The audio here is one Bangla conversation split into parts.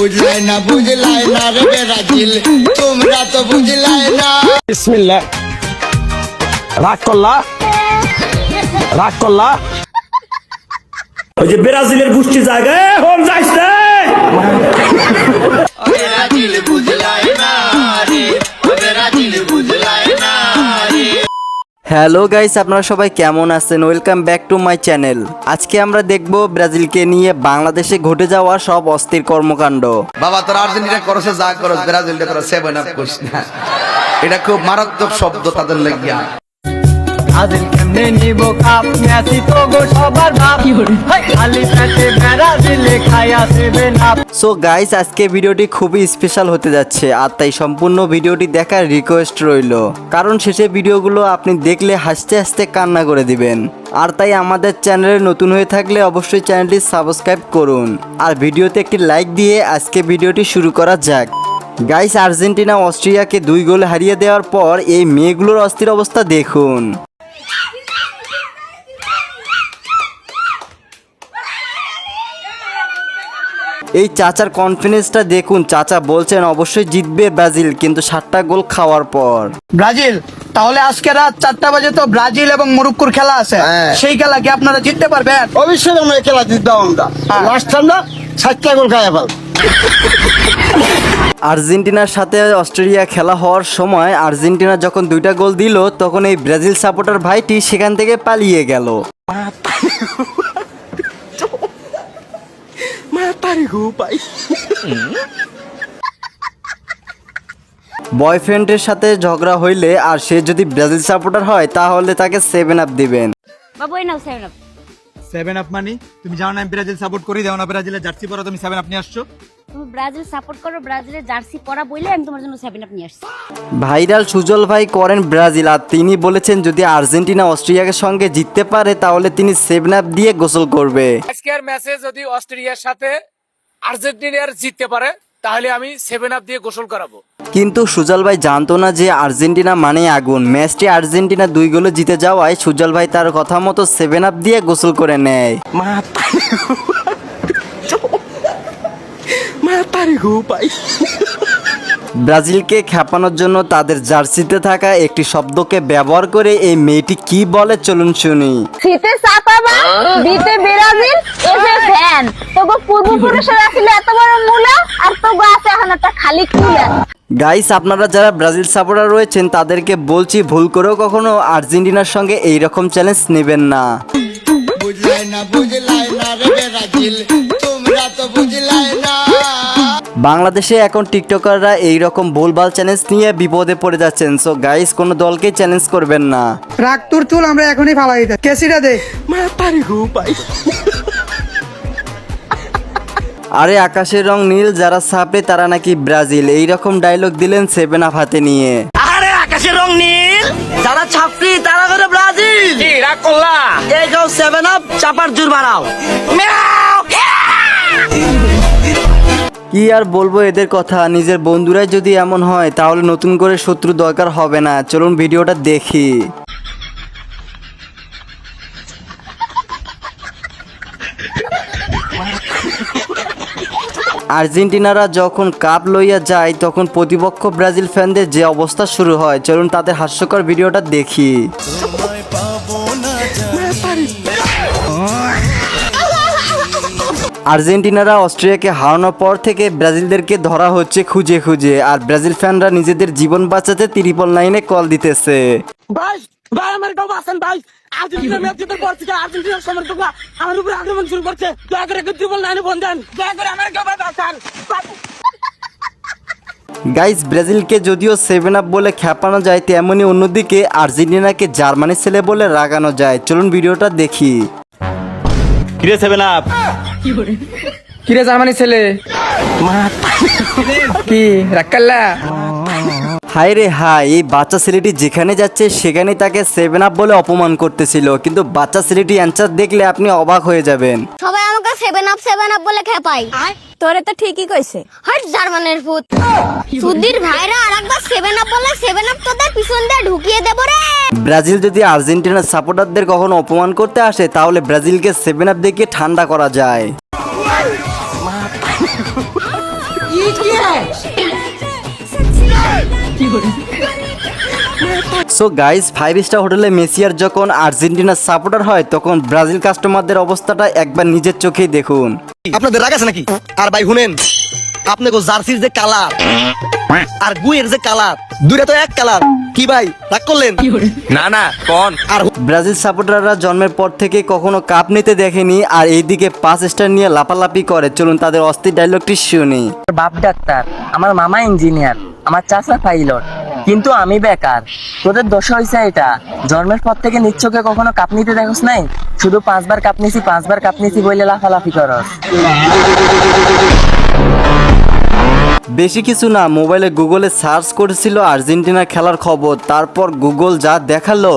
বুঝলাই না রে ব্রাজিল, তোমরা তো বুঝলাই না। বিসমিল্লাহ। রাগ করলা ওই যে ব্রাজিলের গোষ্ঠী জায়গায় হোম যাইস না। ব্রাজিল বুঝলাই না রে, ব্রাজিল বুঝলাই না রে। হ্যালো গাইস, আপনারা সবাই কেমন আছেন? Welcome back to my channel. আজকে আমরা দেখব ব্রাজিলকে নিয়ে বাংলাদেশে ঘটে যাওয়া সব অস্থির কর্মকাণ্ড। বাবা তোর আর্জেন্টিনা করছে যা করছ, ব্রাজিলটা তোরা 7 আপ করিস না। এটা খুব মারাত্মক শব্দ তাদের লাগিয়া। ব্রাজিল কেমনে নিব কাপ, মেসি তো গো সবার বাপ, খালি পেটে ব্রাজিলে খায়া 7 আপ। সো গাইস, আজকে ভিডিওটি খুবই স্পেশাল হতে যাচ্ছে, আর তাই সম্পূর্ণ ভিডিওটি দেখার রিকোয়েস্ট রইল, কারণ শেষে ভিডিওগুলো আপনি দেখলে হাসতে হাসতে কান্না করে দিবেন। আর তাই আমাদের চ্যানেলে নতুন হয়ে থাকলে অবশ্যই চ্যানেলটি সাবস্ক্রাইব করুন, আর ভিডিওতে একটি লাইক দিয়ে আজকে ভিডিওটি শুরু করা যাক। গাইস, আর্জেন্টিনা অস্ট্রিয়াকে 2 গোলে হারিয়ে দেওয়ার পর এই মেয়েগুলোর অস্থির অবস্থা দেখুন। এই চাচার কনফিডেন্সটা দেখুন। চাচা বলছেন অবশ্যই জিতবে ব্রাজিল, কিন্তু 7টা গোল খাওয়ার পর। ব্রাজিল তাহলে আজকে রাত 4টা বাজে তো ব্রাজিল এবং মরক্কোর খেলা আছে, সেই খেলা কি আপনারা জিততে পারবেন? অবশ্যই আমরা খেলা জিতবো। আমরা লাস্ট আমরা 7টা গোল খাইয়া ফেল। আর্জেন্টিনার সাথে অস্ট্রেলিয়া খেলা হওয়ার সময় আর্জেন্টিনা যখন 2টা গোল দিল, তখন এই ব্রাজিল সাপোর্টার ভাইটি সেখান থেকে পালিয়ে গেল। বয়ফ্রেন্ডের সাথে ঝগড়া হইলে আর সে যদি ব্রাজিল সাপোর্টার হয়, তাহলে তাকে 7 আপ দিবেন। বাবু এই নাও 7 আপ। 7 আপ মানে তুমি জানো না আমি ব্রাজিল সাপোর্ট করি, দাও না ব্রাজিলের জার্সি পরা, তুমি 7 আপ নিয়ে আসছো। তুমি ব্রাজিল সাপোর্ট করো, ব্রাজিলের জার্সি পরা বইলে আমি তোমার জন্য 7 আপ নিয়ে আসছি। ভাইরাল সুজল ভাই করেন ব্রাজিল, আর তিনি বলেছেন যদি আর্জেন্টিনা অস্ট্রিয়ার সঙ্গে জিততে পারে তাহলে তিনি 7 আপ দিয়ে গোসল করবে। আজকের ম্যাচে যদি অস্ট্রেলিয়ার সাথে আর্জেন্টিনার জিততে পারে তাহলে আমি 7 আপ দিয়ে গোসল করাবো। কিন্তু সুজল ভাই জানতো না যে আর্জেন্টিনা মানে আগুন। ম্যাচটি আর্জেন্টিনা 2 গোলে জিতে যাওয়ায় সুজল ভাই তার কথা মতো 7 আপ দিয়ে গোসল করে নেয়। ব্রাজিলকে খেপানোর জন্য তাদের জার্সিতে থাকা একটি শব্দকে ব্যবহার করে এই মেয়েটি কি বলে চলুন শুনি। শীতে সাপাবা, বিতে ব্রাজিল, এসে ফ্যান। তোগো পূর্বপুরুষেরা ছিল এত বড় মূলা, আর তোগো আছে এখন একটা খালি কুলা। গাইস, আপনারা যারা ব্রাজিল সাপোর্টার রয়েছেন তাদেরকে বলছি, ভুল করেও কখনো আর্জেন্টিনার সঙ্গে এইরকম চ্যালেঞ্জ নেবেন না। বুঝলাই না রে ব্রাজিল, তোমরা তো বুঝলাই না। বাংলাদেশে এখন টিকটকাররা এইরকম ভুলভাল চ্যালেঞ্জ নিয়ে বিপদে পড়ে যাচ্ছেন। সো গাইস, কোনো দলকে চ্যালেঞ্জ করবেন না। রাগ তোর চুল আমরা এখনই ফালাই দিতে, কেসিটা দে। আরে আকাশের রং নীল, যারা ছাপে তারা নাকি ব্রাজিল, এইরকম ডায়লগ দিলেন 7 আপ হাতে নিয়ে। আরে আকাশের রং নীল, যারা ছাপরি তারা করে ব্রাজিল। কি রাগ করলা? এই গাও 7 আপ, চাপার জোর বাড়াও। কি আর বলবো এদের কথা, নিজের বন্ধুরাই যদি এমন হয় তাহলে নতুন করে শত্রু দরকার হবে না। চলুন ভিডিওটা দেখি। আর্জেন্টিনারা যখন কাপ লইয়া যায় তখন প্রতিপক্ষ ব্রাজিল ফ্যানদের যে অবস্থা শুরু হয়, চলুন তাদের হাস্যকর ভিডিওটা দেখি। আর্জেন্টিনারা অস্ট্রিয়াকে হারানোর পর থেকে ব্রাজিলদেরকে ধরা হচ্ছে খুঁজে খুঁজে, আর ব্রাজিল ফ্যানরা নিজেদের জীবন বাঁচাতে 999 কল দিতেছে। ভাই ভাই আমার গাও বাসন ভাই, আর্জেন্টিনা ম্যাচ জিতার পর থেকে আর্জেন্টিনার সমর্থকরা আমার উপরে আক্রমণ শুরু করছে। দয়া করে ট্রিপল 9 বন্ধ দেন, দয়া করে আমার গাও বাঁচান। গাইস, ব্রাজিলকে যদিও 7 আপ বলে খেপানো যায়, তেমনি অন্যদিকে আর্জেন্টিনাকে জার্মানি ছেলে বলে রাগানো যায়। চলুন ভিডিওটা দেখি। কিরে 7 আপ? কিরে জার্মানি ছেলে, কি রাগ করলা? হায় রে হায়, এই বাচ্চা ছেলেটি যেখানে যাচ্ছে সেখানে তাকে 7 আপ বলে অপমান করতেছিল, কিন্তু বাচ্চা ছেলেটি অ্যান্সার দেখলে আপনি অবাক হয়ে যাবেন। সবাই আমাকে 7 আপ বলে খেপাই। তোরে তো ঠিকই কইছে। হট জার্মানের ভূত। সুধীর ভাইরা আরেকবার 7 আপ বলে 7 আপ তোদের পিছন দিয়ে ঢুকিয়ে দেব রে। ব্রাজিল যদি আর্জেন্টিনার সাপোর্টারদের কখনো অপমান করতে আসে তাহলে ব্রাজিলকে 7 আপ দেখিয়ে ঠান্ডা করা যায়। সো গাইস 5 স্টার হোটেলে মেসিয়ার যখন আর্জেন্টিনার সাপোর্টার হয় তখন ব্রাজিল কাস্টমারদের অবস্থাটা একবার নিজের চোখেই দেখুন। আপনাদের রাগ আছে নাকি? আর ভাই শুনেন, আপনাকে জার্সির যে কালার আর গুয়ের যে কালার, দুইটা তো এক কালার। কি ভাই রাগ করলেন? না না কোন আর ব্রাজিল সাপোর্টাররা জন্মের পর থেকে কখনো কাপ নিতে দেখেনি আর এইদিকে 5 স্টার নিয়ে লাপালাপি করে। চলুন তাদের অস্থির ডায়লগটি শুনি। বাপ ডাক্তার, আমার মামা ইঞ্জিনিয়ার, আমার চাচা পাইলট, কিন্তু আমি বেকার। তোদের দোষ হয়েছে এটা, জন্মের পর থেকে নিচ্ছকে কখনো কাপ নিতে দেখোস নাই, শুধু 5 বার কাপ নিছি বলে লাফালাফি করস। বেশি কিছু না, মোবাইলে গুগলে সার্চ করেছিল আর্জেন্টিনার খেলার খবর, তারপর গুগল যা দেখালো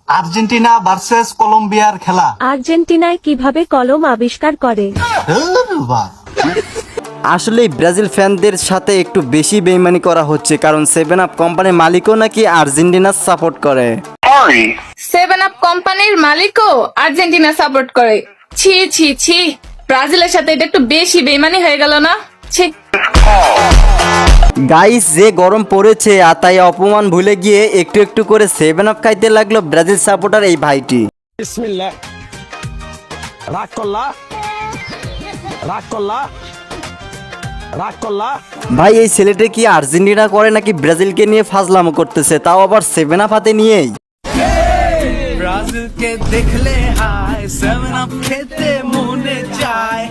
আর্জেন্টিনা ভার্সেস কলম্বিয়ার খেলা। আর্জেন্টিনায় কিভাবে কলম আবিষ্কার করে? আসলে ব্রাজিল ফ্যানদের সাথে একটু বেশি বেইমানি করা হচ্ছে, কারণ 7 আপ কোম্পানির মালিকও নাকি আর্জেন্টিনার সাপোর্ট করে। 7 আপ কোম্পানির মালিকও আর্জেন্টিনা সাপোর্ট করে? ছি ছি ছি, ব্রাজিলের সাথে এটা একটু বেশি বেইমানি হয়ে গেল না? ছি। গাইস, যে গরম পড়েছে আর তাই অপমান ভুলে গিয়ে একটু একটু করে 7 আপ খাইতে লাগলো ব্রাজিল সাপোর্টার এই ভাইটি। বিসমিল্লাহ। রাগ করলা, রাগ করলা, রাগ করলা। ভাই এই ছেলেটা কি আর্জেন্টিনা করে নাকি ব্রাজিলকে নিয়ে ফাজলামো করতেছে, তাও আবার 7 আপ হাতে নিয়েই। ব্রাজিলকে দেখলে হায় 7 আপ খেতে মনে চায়,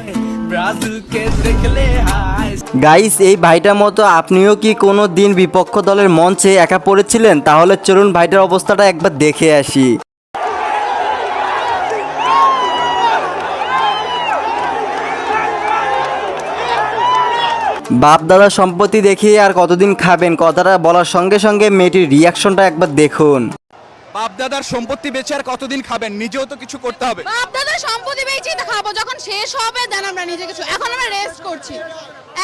ব্রাজিলকে দেখলে হায়। গাইস, এই ভাইটার মতো আপনিও কি কোনো দিন বিপক্ষ দলের মঞ্চে একা পড়েছিলেন? তাহলে চলুন ভাইটার অবস্থাটা একবার দেখে আসি। বাপ দাদা সম্পত্তি দেখিয়ে আর কতদিন খাবেন, কথাটা বলার সঙ্গে সঙ্গে মেয়েটির রিয়াকশনটা একবার দেখুন। বাপ দাদার সম্পত্তি বেচে আর কতদিন খাবেন? নিজেও তো কিছু করতে হবে। বাপ দাদার সম্পত্তি বেচেই তো খাবো, যখন শেষ হবে দেন আমরা নিজে কিছু। এখন আমরা রেস্ট করছি,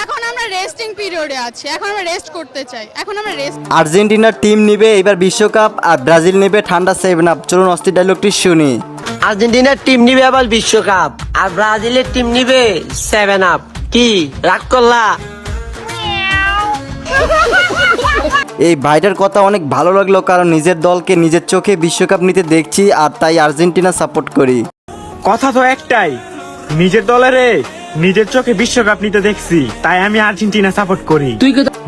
এখন আমরা রেস্টিং পিরিয়ডে আছি, এখন আমরা রেস্ট করতে চাই, এখন আমরা রেস্ট। আর্জেন্টিনার টিম নিবে এবার বিশ্বকাপ আর ব্রাজিল নেবে ঠান্ডা 7 আপ। চলুন অস্থির ডায়লগটি শুনি। আর্জেন্টিনার টিম নিবে আবার বিশ্বকাপ আর ব্রাজিলের টিম নিবে 7 আপ। কি রাগ করলা? এই ভাইটার কথা অনেক ভালো লাগলো, কারণ নিজের দলকে নিজের চোখে বিশ্বকাপ নিতে দেখছি আর তাই আর্জেন্টিনা সাপোর্ট করি। কথা তো একটাই, নিজের দলেরে নিজের চোখে বিশ্বকাপ নিতে দেখছি, তাই আমি আর্জেন্টিনা সাপোর্ট করি।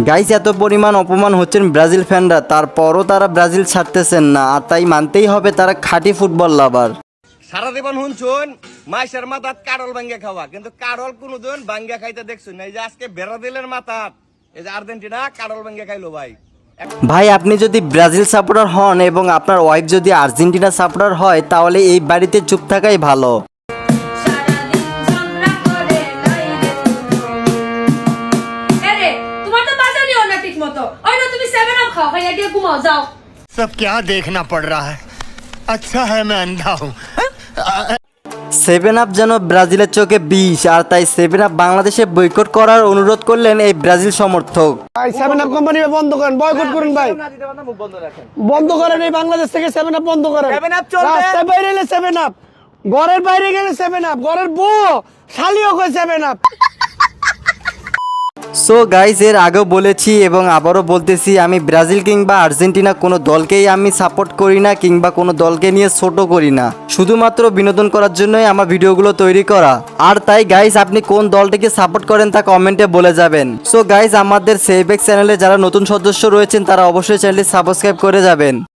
গাইস, এত পরিমাণ অপমান হচ্ছেন ব্রাজিল ফ্যানরা, তারপরও তারা ব্রাজিল ছাড়তেছেন না আর তাই মানতেই হবে তারা খাঁটি ফুটবল লাভার। সারা জীবন শুনছুন মাইশের মাথাত কারল ভাঙ্গা খাওয়া, কিন্তু কারল কোনোদিন ভাঙ্গা খাইতে দেখছুন না। এই যে আজকে ব্রাজিলের মাথাত এই যে আর্জেন্টিনা কারল ভাঙ্গা খাইলো ভাই। ভাই, আপনি যদি ব্রাজিল সাপোর্টার হন এবং আপনার ওয়াইফ যদি আর্জেন্টিনা সাপোর্টার হয় তাহলে এই বাড়িতে চুপ থাকাই ভালো। सब क्या देखना पड़ रहा है? अच्छा है मैं अंधा हूँ। 7 আপ যেন ব্রাজিলের চোখে বিষ আর তাই 7 আপ বাংলাদেশে বয়কট করার অনুরোধ করলেন এই ব্রাজিল সমর্থক। 7 আপ কোম্পানি বন্ধ করেন, বয়কট করুন ভাই, বন্ধ করেন। এই বাংলাদেশ থেকে 7 আপ বন্ধ করেন। রাস্তায় বাইরে গেলে 7 আপ, ঘরের বাইরে গেলে 7 আপ, ঘরের বউ শালিও কই 7 আপ। সো গাইস, এর আগেও বলেছি এবং আবারও বলতেছি, আমি ব্রাজিল কিংবা আর্জেন্টিনা কোনো দলকেই আমি সাপোর্ট করি না কিংবা কোনো দলকে নিয়ে ছোট করি না, শুধুমাত্র বিনোদন করার জন্যই আমার ভিডিওগুলো তৈরি করা। আর তাই গাইস, আপনি কোন দলটিকে সাপোর্ট করেন তা কমেন্টে বলে যাবেন। সো গাইস, আমাদের সেভেক চ্যানেলে যারা নতুন সদস্য রয়েছেন তারা অবশ্যই চ্যানেলটি সাবস্ক্রাইব করে যাবেন।